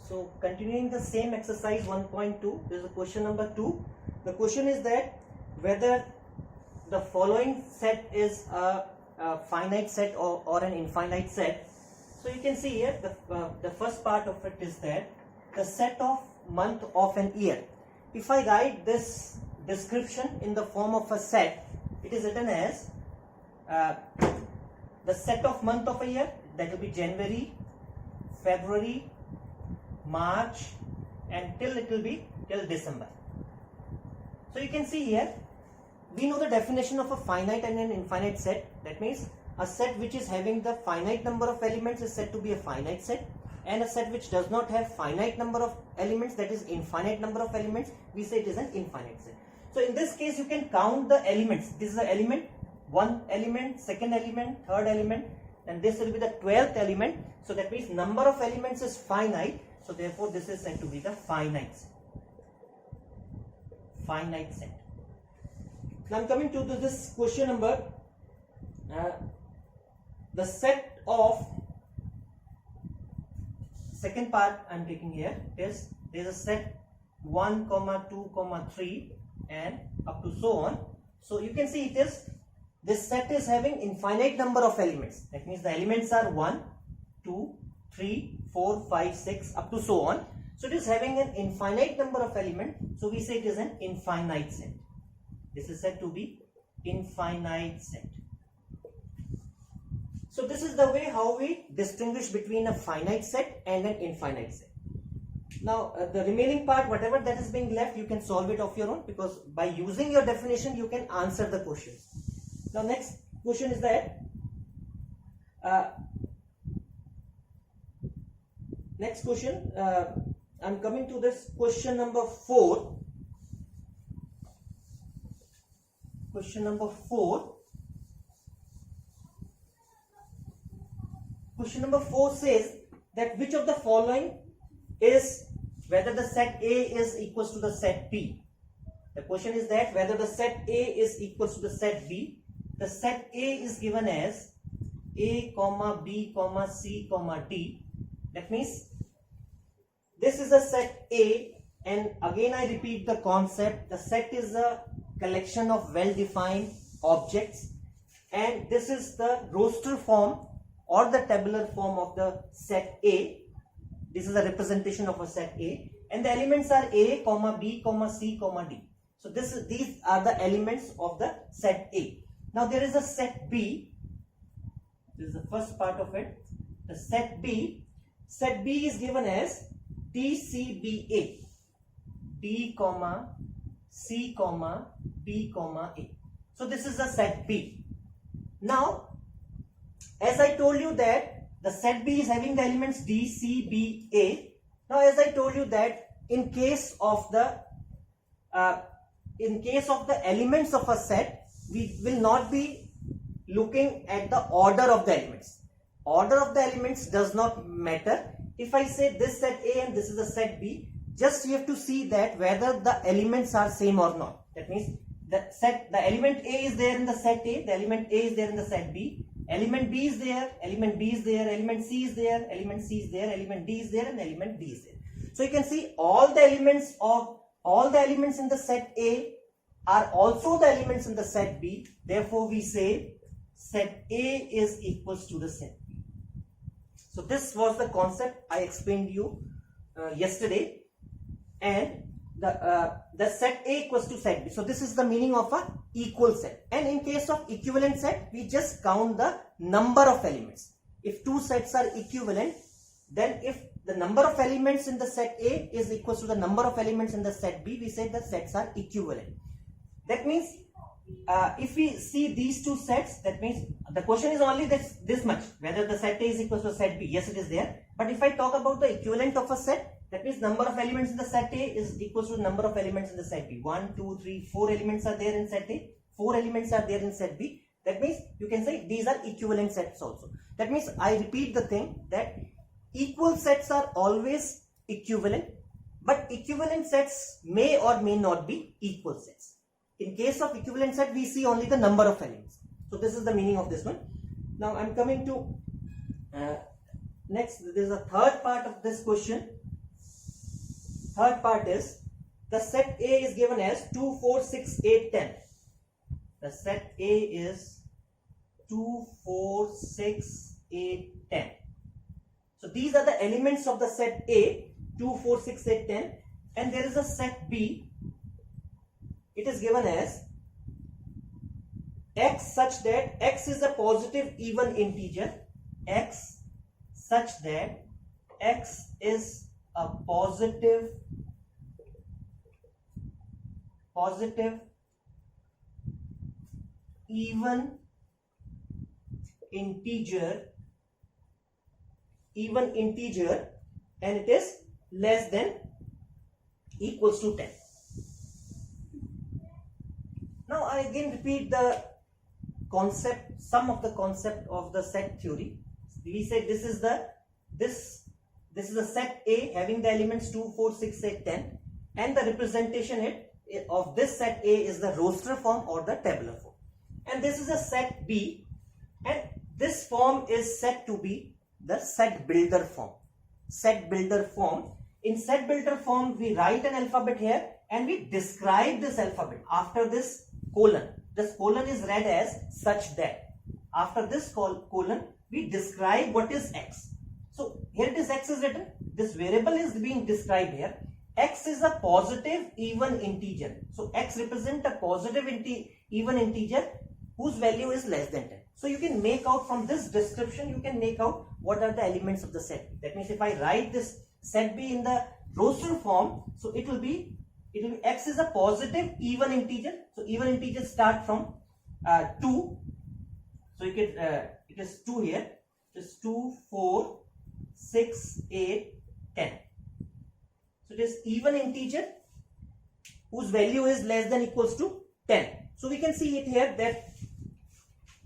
So continuing the same exercise 1.2, this is question number 2. The question is that whether the following set is a finite set or an infinite set. So you can see here the first part of it is that the set of month of an year. If I write this description in the form of a set, it is written as the set of month of a year, that will be January, February, March, and it will be till December. So you can see here, we know the definition of a finite and an infinite set. That means a set which is having the finite number of elements is said to be a finite set, and a set which does not have finite number of elements, that is infinite number of elements, we say it is an infinite set. So in this case you can count the elements. This is the element, one element, second element, third element, and this will be the 12th element. So that means number of elements is finite. So therefore this is said to be the finite set. Finite set. Now I am coming to this question number. The set of second part I am taking here is there is a set 1, 2, 3 and up to so on. So you can see it is, this set is having infinite number of elements. That means the elements are 1, 2, 3, 4, 5, 6 up to so on. So it is having an infinite number of elements. So we say it is an infinite set. This is said to be infinite set. So this is the way how we distinguish between a finite set and an infinite set. Now the remaining part, whatever that is being left, you can solve it of your own, because by using your definition you can answer the question. Now next question is that next question, I am coming to this question number 4. Question number 4. Question number 4 says that which of the following is whether the set A is equals to the set B. The question is that whether the set A is equals to the set B. The set A is given as A, B, C, D. That means this is a set A, and again I repeat the concept. The set is a collection of well-defined objects, and this is the roster form or the tabular form of the set A. This is a representation of a set A, and the elements are A, B, C, D. So these are the elements of the set A. Now there is a set B. This is the first part of it. The set B. Set B is given as DCBA. D, C, B, A. So this is the set B. Now, as I told you that the set B is having the elements D, C, B, A. Now, as I told you that in case of the elements of a set, we will not be looking at the order of the elements. Order of the elements does not matter. If I say this set A and this is the set B, just you have to see that whether the elements are same or not. That means the element A is there in the set A, the element A is there in the set B, element B is there, element B is there, element C is there, element C is there, element D is there, and element D is there. So you can see all the elements in the set A are also the elements in the set B. Therefore, we say set A is equals to the set B. So this was the concept I explained you yesterday, and the set A equals to set B. So this is the meaning of a equal set. And in case of equivalent set, we just count the number of elements. If two sets are equivalent, then if the number of elements in the set A is equal to the number of elements in the set B, we say the sets are equivalent. That means if we see these two sets, that means the question is only this much, whether the set A is equal to set B. Yes, it is there. But if I talk about the equivalent of a set, that means number of elements in the set A is equal to number of elements in the set B. 1, 2, 3, 4 elements are there in set A. 4 elements are there in set B. That means you can say these are equivalent sets also. That means I repeat the thing that equal sets are always equivalent, but equivalent sets may or may not be equal sets. In case of equivalent set, we see only the number of elements. So this is the meaning of this one. Now I am coming to next. There is a third part of this question. third part is the set A is given as 2, 4, 6, 8, 10. The set A is 2, 4, 6, 8, 10. So these are the elements of the set A, 2, 4, 6, 8, 10. And there is a set B. It is given as x such that x is a positive even integer. X such that x is a positive even integer, and it is less than equals to 10. Now I again repeat the concept, some of the concept of the set theory. We said this is a set A having the elements 2, 4, 6, 8, 10, and the representation of this set A is the roster form or the tabular form. And this is a set B, and this form is said to be the set builder form. Set builder form. In set builder form, we write an alphabet here and we describe this alphabet after this colon. This colon is read as such that. After this colon, we describe what is x. So here it is, x is written. This variable is being described here. X is a positive even integer. So x represents a positive even integer whose value is less than 10. So you can make out from this description, you can make out what are the elements of the set. That means if I write this set B in the roster form, so it will be x is a positive even integer. So even integers start from 2. So you can it is 2 here. It is 2, 4, 6, 8, 10. So it is even integer whose value is less than equals to 10. So we can see it here that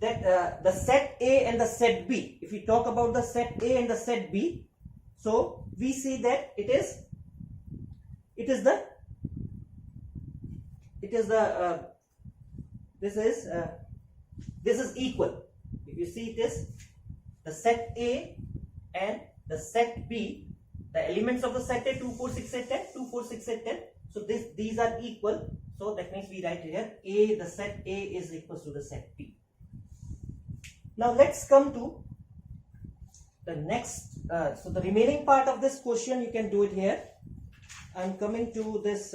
the set A and the set B, if we talk about the set A and the set B, so we see that this is equal. If you see, it is the set A and the set B, the elements of the set A 2, 4, 6, 8, 10, 2, 4, 6, 8, 10. So these are equal. So that means we write here the set A is equals to the set B. Now let's come to the next. So the remaining part of this question, you can do it here. I'm coming to this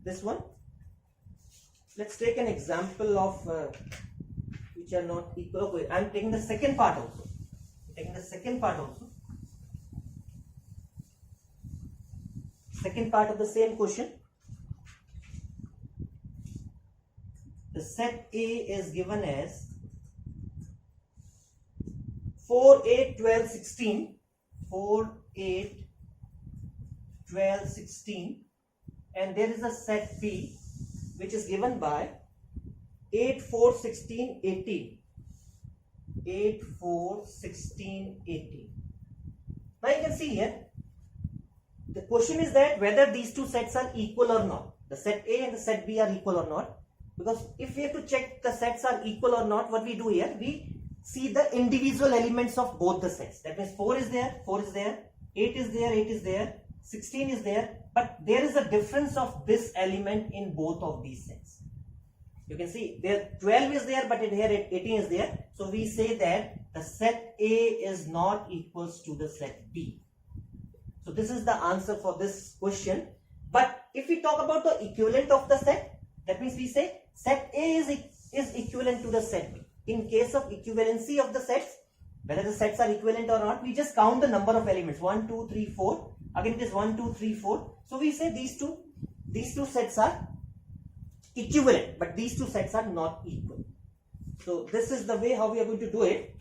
this one. Let's take an example of which are not equal. Okay, I'm taking the second part also. Second part of the same question. The set A is given as 4, 8, 12, 16. 4, 8, 12, 16. And there is a set B which is given by 8, 4, 16, 18. 8, 4, 16, 18. Now you can see here, the question is that whether these two sets are equal or not. The set A and the set B are equal or not. Because if we have to check the sets are equal or not, what we do here, we see the individual elements of both the sets. That means 4 is there, 4 is there, 8 is there, 8 is there, 16 is there, but there is a difference of this element in both of these sets. You can see there 12 is there, but here 18 is there. So we say that the set A is not equals to the set B. So this is the answer for this question. But if we talk about the equivalent of the set, that means we say set A is equivalent to the set B. In case of equivalency of the sets, whether the sets are equivalent or not, we just count the number of elements. 1, 2, 3, 4. Again it is 1, 2, 3, 4. So we say these two sets are equivalent, but these two sets are not equal. So this is the way how we are going to do it.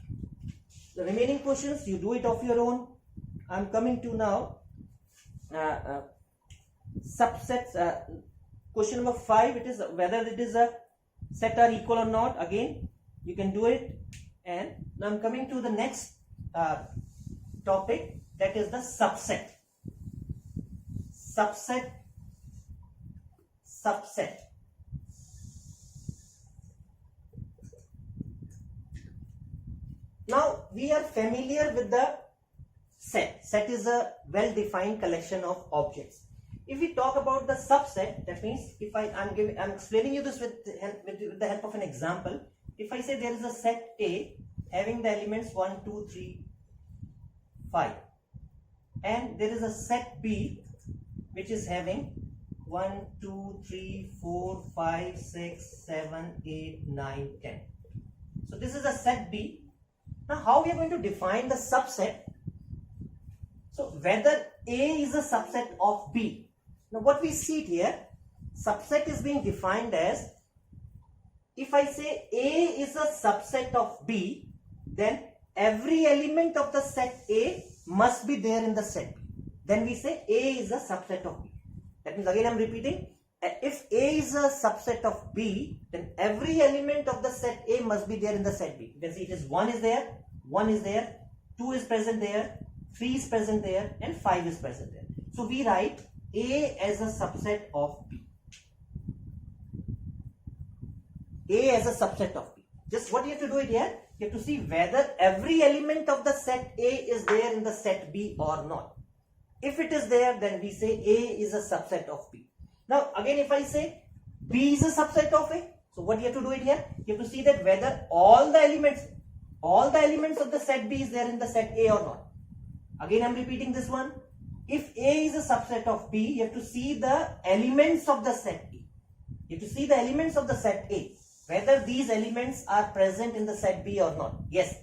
The remaining questions, you do it of your own. I'm coming to now subsets. Question number 5, it is whether it is a set are equal or not. Again, you can do it. And now I'm coming to the next topic, that is the subset. Subset. Now we are familiar with the set. Set is a well-defined collection of objects. If we talk about the subset, that means if I'm explaining you this with the help of an example. If I say there is a set A having the elements 1, 2, 3, 5, and there is a set B which is having 1, 2, 3, 4, 5, 6, 7, 8, 9, 10. So this is a set B. Now how we are going to define the subset? So whether A is a subset of B. Now what we see here, subset is being defined as, if I say A is a subset of B, then every element of the set A must be there in the set B. Then we say A is a subset of B. That means, again I am repeating, if A is a subset of B, then every element of the set A must be there in the set B. You can see it is 1 is there, 1 is there, 2 is present there, 3 is present there, and 5 is present there. So we write A as a subset of B. A as a subset of B. Just what you have to do it here, you have to see whether every element of the set A is there in the set B or not. If it is there, then we say A is a subset of B. Now again, if I say B is a subset of A, so what you have to do it here, you have to see that whether all the elements of the set B is there in the set A or not. Again I am repeating this one. If A is a subset of B, you have to see the elements of the set A. You have to see the elements of the set A, whether these elements are present in the set B or not. Yes,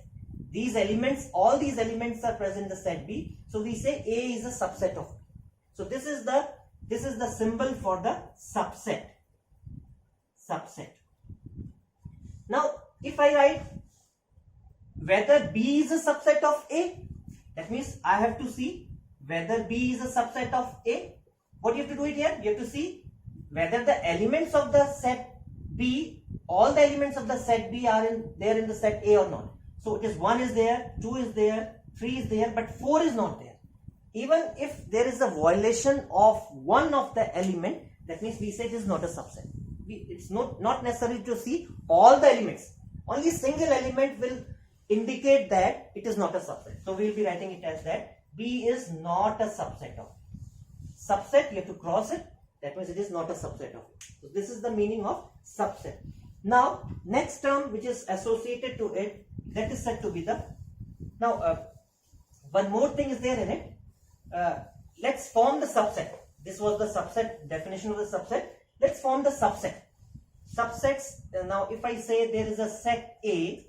these elements, all these elements are present in the set B. So we say A is a subset of B. So this is the symbol for the subset. Now if I write whether B is a subset of A, that means I have to see whether B is a subset of A. What you have to do it here? You have to see whether the elements of the set B, all the elements of the set B are there in the set A or not. So it is 1 is there, 2 is there, 3 is there, but 4 is not there. Even if there is a violation of one of the element, that means we say it is not a subset. It's not necessary to see all the elements. Only single element will indicate that it is not a subset. So we will be writing it as that B is not a subset of it. Subset, you have to cross it. That means it is not a subset of it. So this is the meaning of subset. Now next term which is associated to it, that is said to be the, now one more thing is there in it. Let's form the subset. This was the subset, definition of the subset. Let's form the subset. Subsets, now if I say there is a set A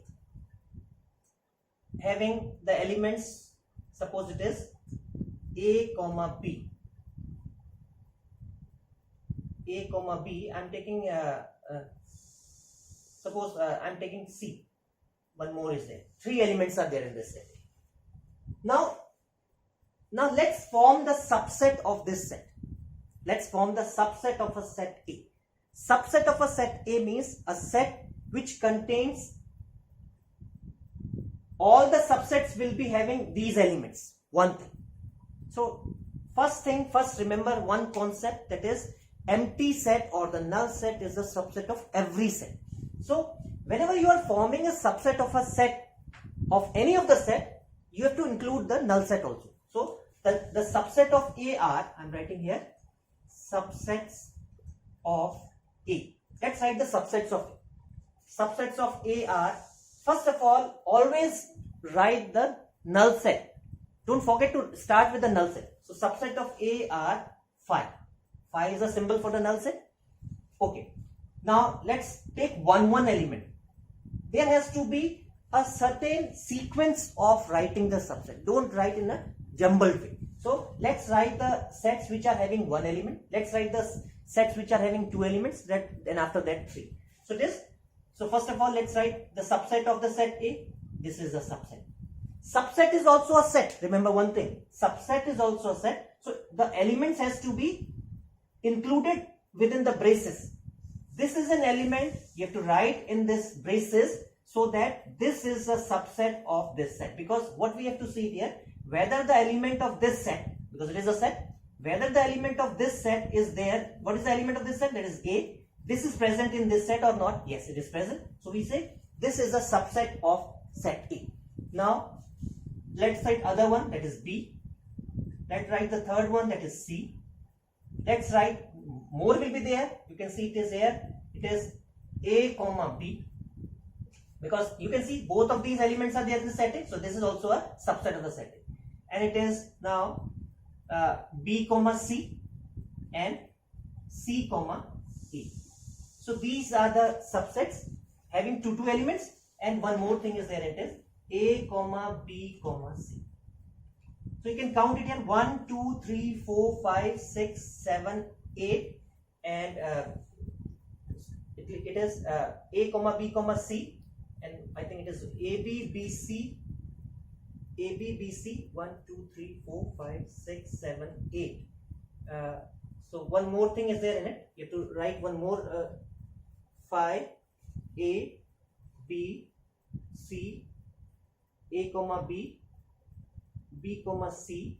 having the elements, suppose it is A comma B. A comma B, I'm taking, suppose I'm taking C. One more is there. 3 elements are there in this set. Now let's form the subset of this set. Let's form the subset of a set A. Subset of a set A means a set which contains all the subsets will be having these elements. One thing. So first remember one concept, that is empty set or the null set is a subset of every set. So whenever you are forming a subset of a set of any of the set, you have to include the null set also. So the subset of A are, I'm writing here, subsets of A. Let's write the subsets of A. Subsets of A are, first of all, always write the null set. Don't forget to start with the null set. So subset of A are 5. 5 is a symbol for the null set. Okay. Now let's take one element. There has to be a certain sequence of writing the subset. Don't write in a jumbled way. So let's write the sets which are having 1 element. Let's write the sets which are having 2 elements. Then after that 3. So first of all, let's write the subset of the set A. This is a subset. Subset is also a set. Remember one thing. Subset is also a set. So the elements has to be included within the braces. This is an element. You have to write in this braces so that this is a subset of this set. Because what we have to see here, whether the element of this set, because it is a set, whether the element of this set is there. What is the element of this set? That is A. This is present in this set or not? Yes, it is present. So we say this is a subset of set A. Now Let's write other one, that is B. Let's write the third one, that is C. Let's write, more will be there. You can see it is here. It is A comma B. Because you can see both of these elements are there in the set A. So this is also a subset of the set A. And it is now B comma C and C comma A. So these are the subsets having two elements, and one more thing is there, it is A comma B comma C. So you can count it here 1, 2, 3, 4, 5, 6, 7, 8, and it is A comma B comma C, and I think it is AB B C, AB B C, 1, 2, 3, 4, 5, 6, 7, 8. So one more thing is there in it. You have to write one more 5, A B C, A comma B, B comma C,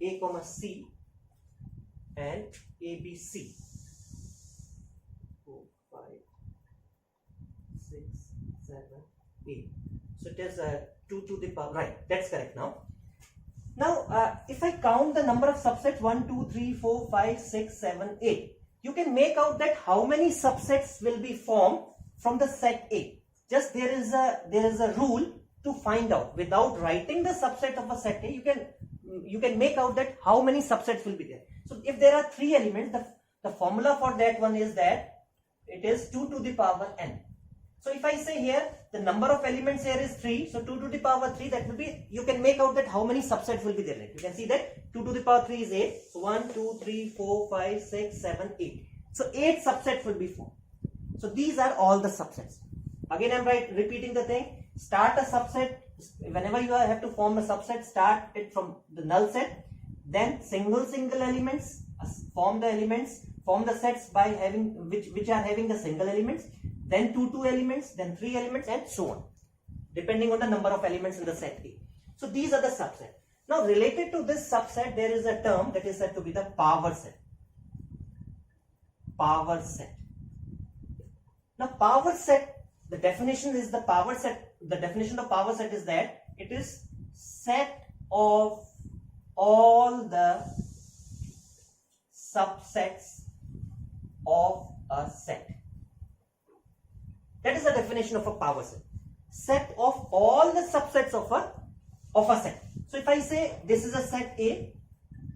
A comma C, and A B C. 4, 5, 6, 7, 8. So it is 2 to the power, right, that's correct now. Now if I count the number of subsets 1, 2, 3, 4, 5, 6, 7, 8, you can make out that how many subsets will be formed from the set A. Just there is a rule to find out. Without writing the subset of a set A, you can make out that how many subsets will be there. So if there are 3 elements, the formula for that one is that it is 2 to the power n. So if I say here the number of elements here is 3, so 2 to the power 3, that will be, you can make out that how many subsets will be there. You can see that 2 to the power 3 is 8. So 1, 2, 3, 4, 5, 6, 7, 8. So 8 subsets will be formed. So these are all the subsets. Again, I am repeating the thing. Start a subset. Whenever you have to form a subset, start it from the null set. Then single elements, form the elements, form the sets by having which are having the single elements. Then 2 elements, then 3 elements, and so on, depending on the number of elements in the set A. So these are the subset. Now related to this subset, there is a term that is said to be the power set. Power set. Now power set, the definition is the power set. The definition of power set is that it is set of all the subsets of a set. That is the definition of a power set. Set of all the subsets of a set. So if I say this is a set A,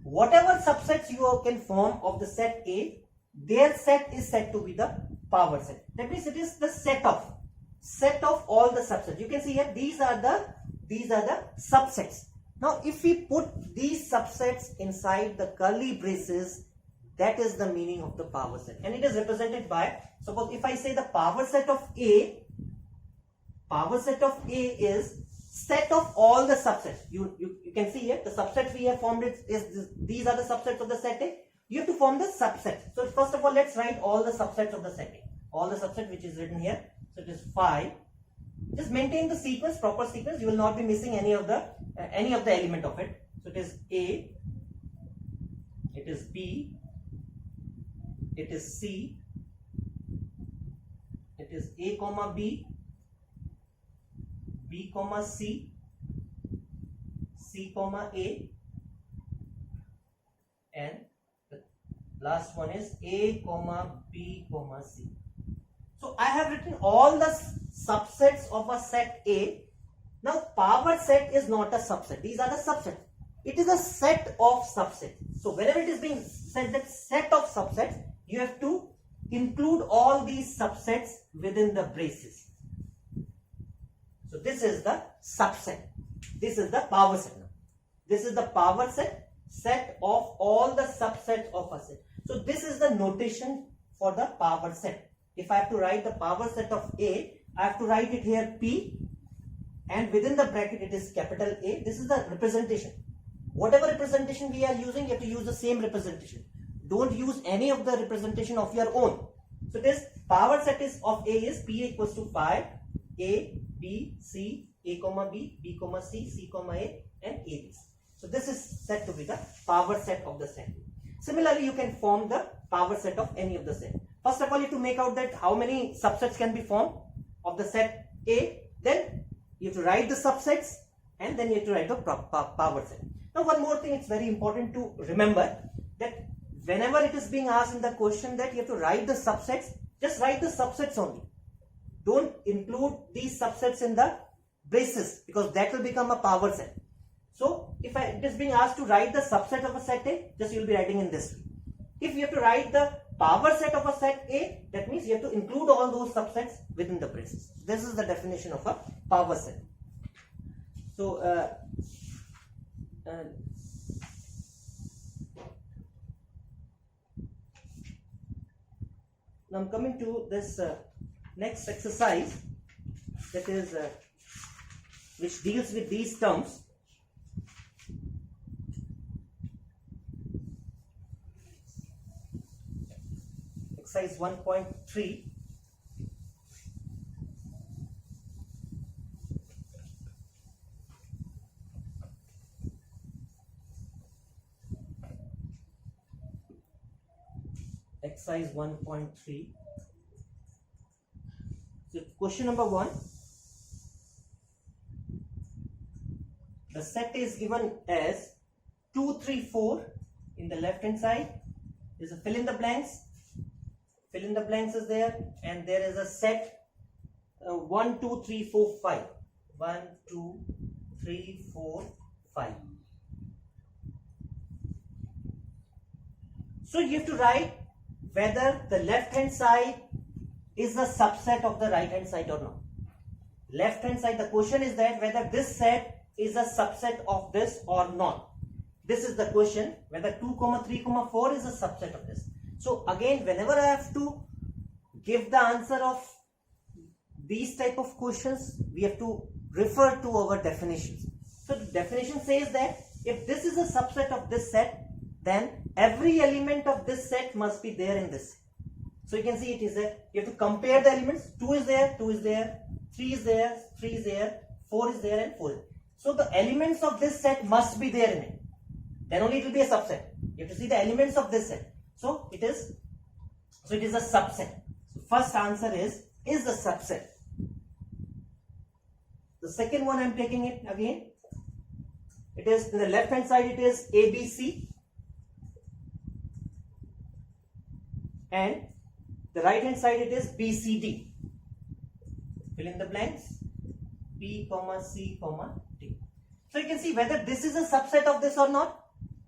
whatever subsets you can form of the set A, their set is said to be the power set. That means it is the set of all the subsets. You can see here these are the subsets. Now if we put these subsets inside the curly braces, that is the meaning of the power set, and it is represented by, suppose if I say the power set of A is set of all the subsets. You can see here the subsets we have formed these are the subsets of the set A. You have to form the subset. So first of all, let's write all the subsets of the set A. All the subset which is written here. So it is 5. Just maintain the sequence, proper sequence. You will not be missing any of the element of it. So it is A, it is B, it is C, it is A comma B, B comma C, C comma A, and the last one is A comma B comma C. So I have written all the subsets of a set A. Now power set is not a subset. These are the subsets. It is a set of subsets. So whenever it is being said that set of subsets, you have to include all these subsets within the braces. So this is the subset. This is the power set. This is the power set of all the subsets of a set. So this is the notation for the power set. If I have to write the power set of A, I have to write it here P, and within the bracket it is capital A. This is the representation. Whatever representation we are using, you have to use the same representation. Don't use any of the representation of your own. So this power set is of A is P equals to 5, A, B, C, A comma B, B comma C, C comma A, and A B C. So this is said to be the power set of the set. Similarly, you can form the power set of any of the set. First of all, you have to make out that how many subsets can be formed of the set A. Then you have to write the subsets. and then you have to write the power set. Now one more thing, it's very important to remember that whenever it is being asked in the question that you have to write the subsets, just write the subsets only. Don't include these subsets in the braces, because that will become a power set. So if it is being asked to write the subset of a set A, just you will be writing in this way. If you have to write the power set of a set A, that means you have to include all those subsets within the braces. This is the definition of a power set. So now I'm coming to this next exercise, that is which deals with these terms. Exercise 1.3. Exercise 1.3. So question number 1. The set is given as 2, 3, 4 in the left hand side. There's a fill in the blanks. Fill in the blanks is there, and there is a set 1, 2, 3, 4, 5. 1, 2, 3, 4, 5. So you have to write whether the left hand side is a subset of the right hand side or not. Left hand side, the question is that whether this set is a subset of this or not. This is the question, whether 2, 3, 4 is a subset of this. So again, whenever I have to give the answer of these type of questions, we have to refer to our definitions. So the definition says that if this is a subset of this set, then every element of this set must be there in this. So you can see it is there. You have to compare the elements. 2 is there, 2 is there, 3 is there, 3 is there, 4 is there, and 4 is there. So the elements of this set must be there in it. Then only it will be a subset. You have to see the elements of this set. So it is a subset. So first answer is the subset. The second one I am taking it again. It is in the left hand side, it is ABC, and the right hand side it is BCD. Fill in the blanks. B, C, D. So you can see whether this is a subset of this or not.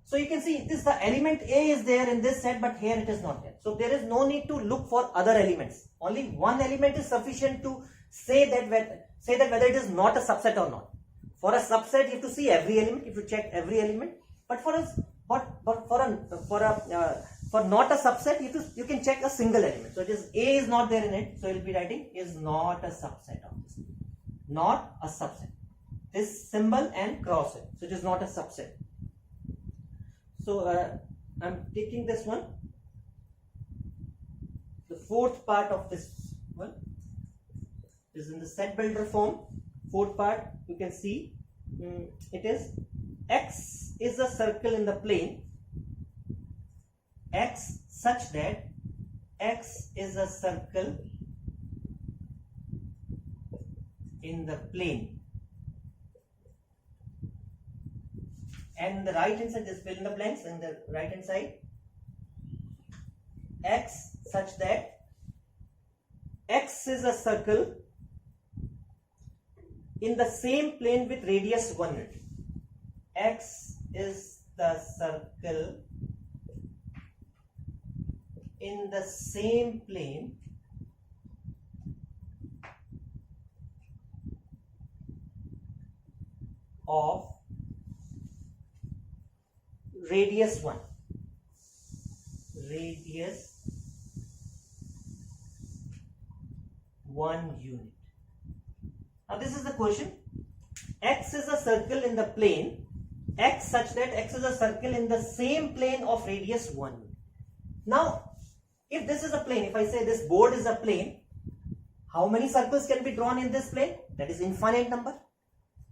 So you can see this, the element A is there in this set, but here it is not there. So there is no need to look for other elements. Only one element is sufficient to say that whether it is not a subset or not. For a subset, you have to see every element, you have to check every element. But for not a subset, you can check a single element. So it is A is not there in it. So you will be writing is not a subset of this. Not a subset. This symbol and cross it. So it is not a subset. So I'm taking this one. The fourth part of this one is in the set builder form. Fourth part, you can see it is X is a circle in the plane. X such that X is a circle in the plane. And the right hand side, just fill in the blanks in the right hand side. X such that X is a circle in the same plane with radius 1 unit. X is the circle in the same plane of radius 1. Radius 1 unit. Now this is the question. X is a circle in the plane X such that X is a circle in the same plane of radius 1 unit. Now if this is a plane, if I say this board is a plane, how many circles can be drawn in this plane? That is infinite number.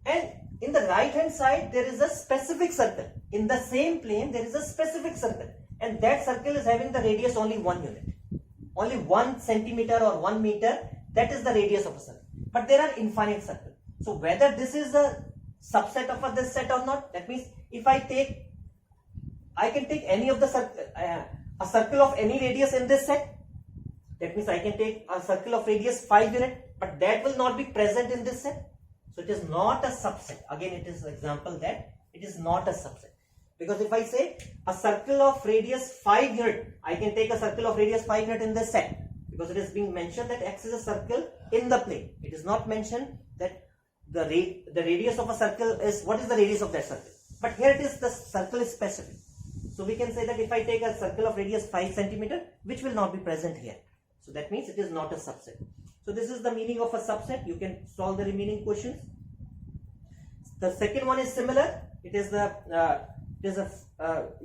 And in the right hand side there is a specific circle. In the same plane there is a specific circle, and that circle is having the radius only 1 unit. Only 1 centimeter or 1 meter, that is the radius of a circle. But there are infinite circles. So whether this is a subset of this set or not? That means if I can take any of the a circle of any radius in this set. That means I can take a circle of radius 5 unit, but that will not be present in this set. So it is not a subset. Again, it is an example that it is not a subset. Because if I say a circle of radius 5 unit, I can take a circle of radius 5 unit in this set. Because it is being mentioned that X is a circle in the plane. It is not mentioned that the radius of a circle is, what is the radius of that circle. But here it is, the circle is specific. So we can say that if I take a circle of radius 5 centimeter, which will not be present here. So that means it is not a subset. So this is the meaning of a subset. You can solve the remaining questions. The second one is similar. It is you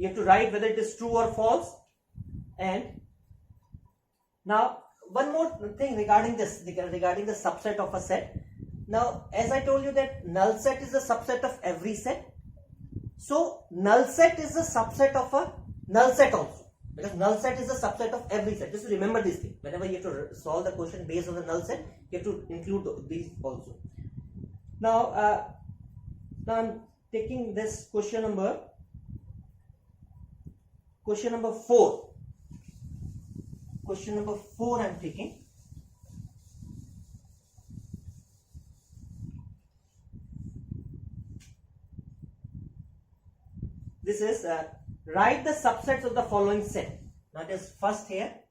have to write whether it is true or false. And now one more thing regarding this, regarding the subset of a set. Now as I told you that null set is a subset of every set. So null set is a subset of a null set also. Because null set is a subset of every set. Just remember this thing. Whenever you have to solve the question based on the null set, you have to include these also. Now, now I'm taking this question number 4. Question number 4 I'm taking. This is write the subsets of the following set. Now it is first here.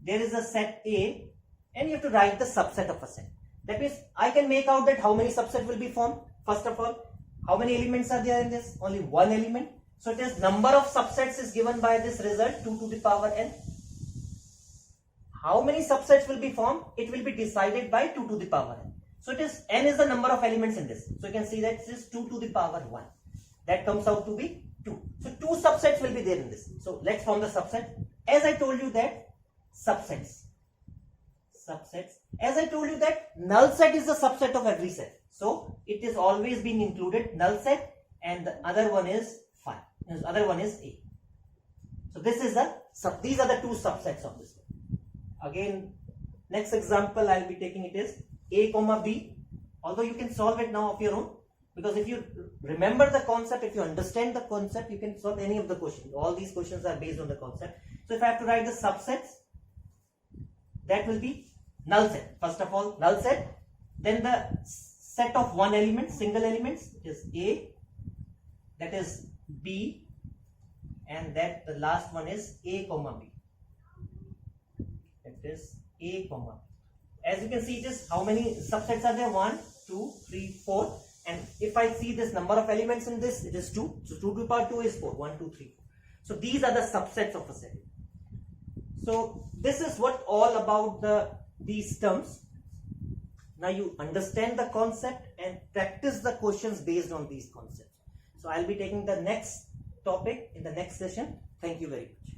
There is a set A and you have to write the subset of a set. That means I can make out that how many subsets will be formed. First of all, how many elements are there in this? Only one element. So it is number of subsets is given by this result 2 to the power n. How many subsets will be formed? It will be decided by 2 to the power n. So it is n is the number of elements in this. So you can see that this is 2 to the power 1. That comes out to be 2. So 2 subsets will be there in this. So let's form the subset. As I told you that subsets. As I told you that null set is the subset of every set. So it is always being included null set, and the other one is phi. The other one is A. So this is these are the 2 subsets of this. Again, next example I'll be taking it is A comma B. Although you can solve it now of your own. Because if you remember the concept, if you understand the concept, you can solve any of the questions. All these questions are based on the concept. So if I have to write the subsets, that will be null set. First of all, null set. Then the set of one element, single elements is A, that is B, and that the last one is A comma B. That is A comma B. As you can see, it is how many subsets are there? 1, 2, 3, 4. And if I see this number of elements in this, it is 2. So 2 to the power 2 is 4. 1, 2, 3, 4. So these are the subsets of a set. So this is what all about these terms. Now you understand the concept and practice the questions based on these concepts. So I'll be taking the next topic in the next session. Thank you very much.